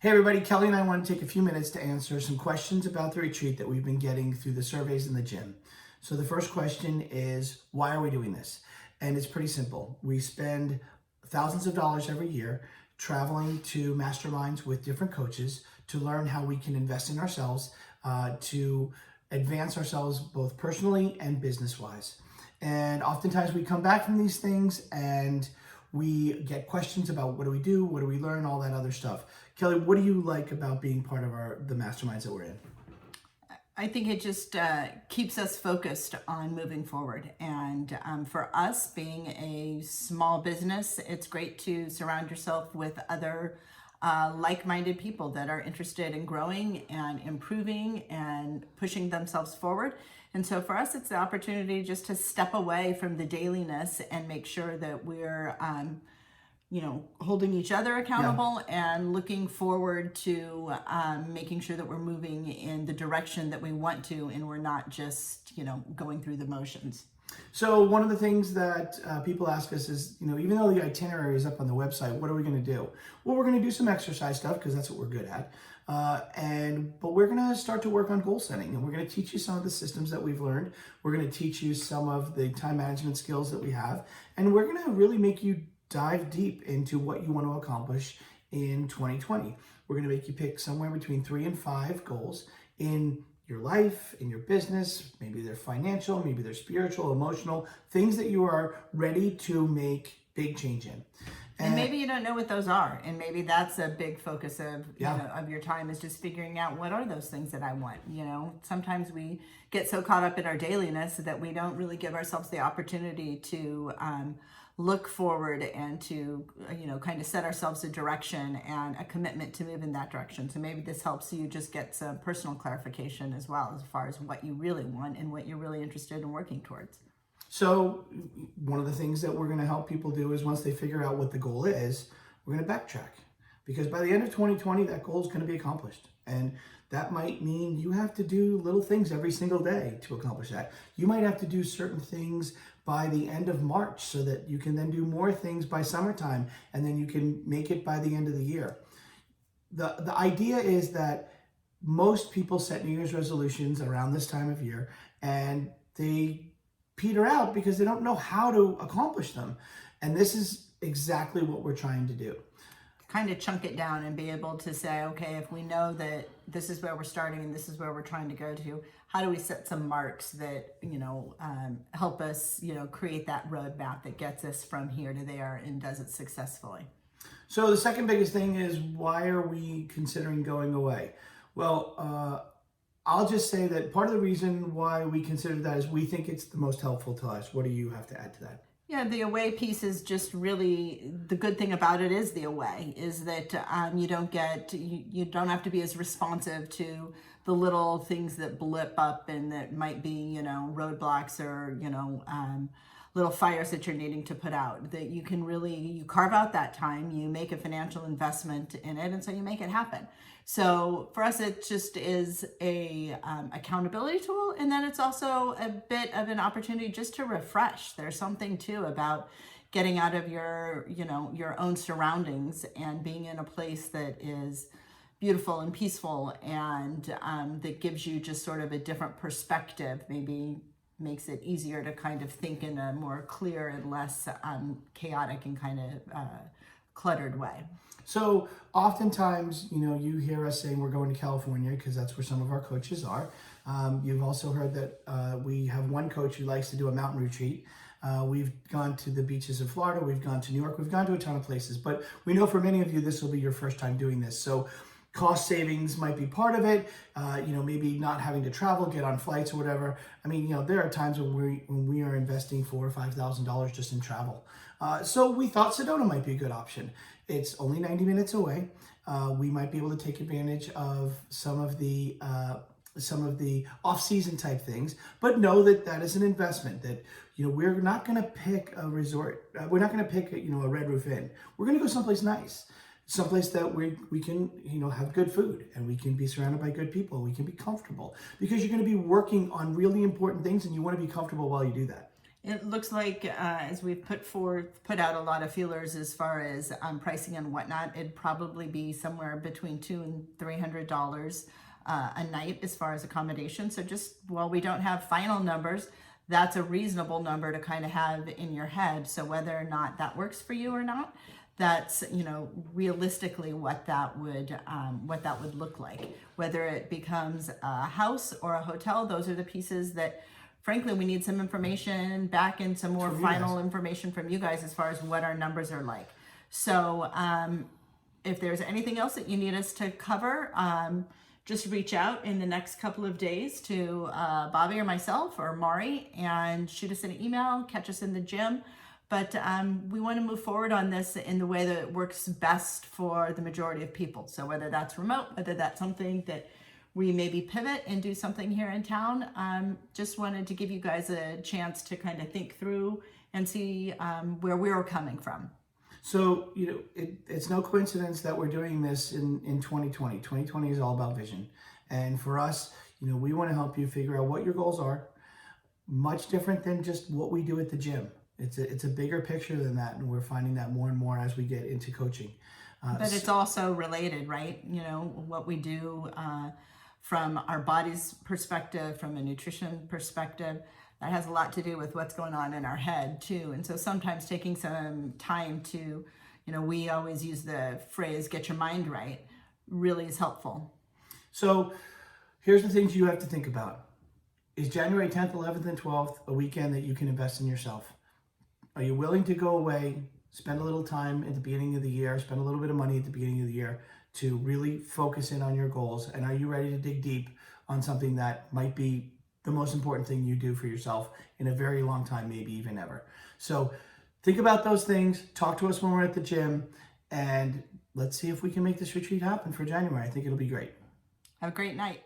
Hey everybody, Kelly and I want to take a few minutes to answer some questions about the retreat that we've been getting through the surveys in the gym. So the first question is, why are we doing this? And it's pretty simple. We spend thousands of dollars every year traveling to masterminds with different coaches to learn how we can invest in ourselves, to advance ourselves both personally and business-wise. And oftentimes we come back from these things and we get questions about what do we do, what do we learn, all that other stuff. Kelly, what do you like about being part of the masterminds that we're in? I think it just keeps us focused on moving forward. And for us, being a small business, it's great to surround yourself with other like-minded people that are interested in growing and improving and pushing themselves forward. And so for us, it's the opportunity just to step away from the dailiness and make sure that we're holding each other accountable and looking forward to making sure that we're moving in the direction that we want to, and we're not just, going through the motions. So one of the things that people ask us is, even though the itinerary is up on the website, what are we going to do? Well, we're going to do some exercise stuff because that's what we're good at. But we're going to start to work on goal setting, and we're going to teach you some of the systems that we've learned. We're going to teach you some of the time management skills that we have, and we're going to really make you dive deep into what you want to accomplish in 2020. We're going to make you pick somewhere between 3 and 5 goals in your life, in your business. Maybe they're financial, maybe they're spiritual, emotional, things that you are ready to make big change in. And maybe you don't know what those are, and maybe that's a big focus of of your time, is just figuring out what are those things that I want. Sometimes we get so caught up in our dailiness that we don't really give ourselves the opportunity to look forward and to kind of set ourselves a direction and a commitment to move in that direction. So maybe this helps you just get some personal clarification as well, as far as what you really want and what you're really interested in working towards. So one of the things that we're going to help people do is, once they figure out what the goal is, we're going to backtrack, because by the end of 2020 that goal is going to be accomplished. And that might mean you have to do little things every single day to accomplish that. You might have to do certain things by the end of March so that you can then do more things by summertime, and then you can make it by the end of the year. The idea is that most people set New Year's resolutions around this time of year, and they peter out because they don't know how to accomplish them. And this is exactly what we're trying to do. Kind of chunk it down and be able to say, okay, if we know that this is where we're starting and this is where we're trying to go to, how do we set some marks that, help us, create that roadmap that gets us from here to there and does it successfully? So the second biggest thing is, why are we considering going away? Well, I'll just say that part of the reason why we consider that is we think it's the most helpful to us. What do you have to add to that? Yeah, the away piece is just really, the good thing about it is the away, is that you don't have to be as responsive to the little things that blip up and that might be, roadblocks or, little fires that you're needing to put out. That you can really, you carve out that time, you make a financial investment in it, and so you make it happen. So for us, it just is a accountability tool, and then it's also a bit of an opportunity just to refresh. There's something too about getting out of your own surroundings and being in a place that is beautiful and peaceful, and that gives you just sort of a different perspective. Maybe makes it easier to kind of think in a more clear and less chaotic and kind of cluttered way. So oftentimes, you hear us saying we're going to California because that's where some of our coaches are. You've also heard that we have one coach who likes to do a mountain retreat. We've gone to the beaches of Florida. We've gone to New York. We've gone to a ton of places. But we know for many of you, this will be your first time doing this. So cost savings might be part of it. Maybe not having to travel, get on flights or whatever. I mean, there are times when we are investing $4,000 or $5,000 just in travel. So we thought Sedona might be a good option. It's only 90 minutes away. We might be able to take advantage of some of the off-season type things, but know that that is an investment. That we're not going to pick a resort. We're not going to pick a Red Roof Inn. We're going to go someplace nice. Someplace that we can have good food, and we can be surrounded by good people. We can be comfortable, because you're going to be working on really important things, and you want to be comfortable while you do that. It looks like as we've put out a lot of feelers as far as pricing and whatnot, it'd probably be somewhere between $200 and $300 a night as far as accommodation. So just while we don't have final numbers, that's a reasonable number to kind of have in your head. So whether or not that works for you or not, that's, you know, realistically what that would look like. Whether it becomes a house or a hotel, those are the pieces that, frankly, we need some information back and some more From you final guys. information from you guys as far as what our numbers are like. So if there's anything else that you need us to cover, just reach out in the next couple of days to Bobby or myself or Mari and shoot us an email, catch us in the gym. But we want to move forward on this in the way that it works best for the majority of people. So whether that's remote, whether that's something that we maybe pivot and do something here in town, just wanted to give you guys a chance to kind of think through and see where we were coming from. So, you know, it's no coincidence that we're doing this in 2020. 2020 is all about vision. And for us, you know, we want to help you figure out what your goals are. Much different than just what we do at the gym. It's a bigger picture than that. And we're finding that more and more as we get into coaching. But it's also related, right? You know, what we do from our body's perspective, from a nutrition perspective, that has a lot to do with what's going on in our head too. And so sometimes taking some time to, you know, we always use the phrase, get your mind right, really is helpful. So here's the things you have to think about. Is January 10th, 11th, and 12th a weekend that you can invest in yourself? Are you willing to go away, spend a little time at the beginning of the year, spend a little bit of money at the beginning of the year to really focus in on your goals? And are you ready to dig deep on something that might be the most important thing you do for yourself in a very long time, maybe even ever? So think about those things, talk to us when we're at the gym, and let's see if we can make this retreat happen for January. I think it'll be great. Have a great night.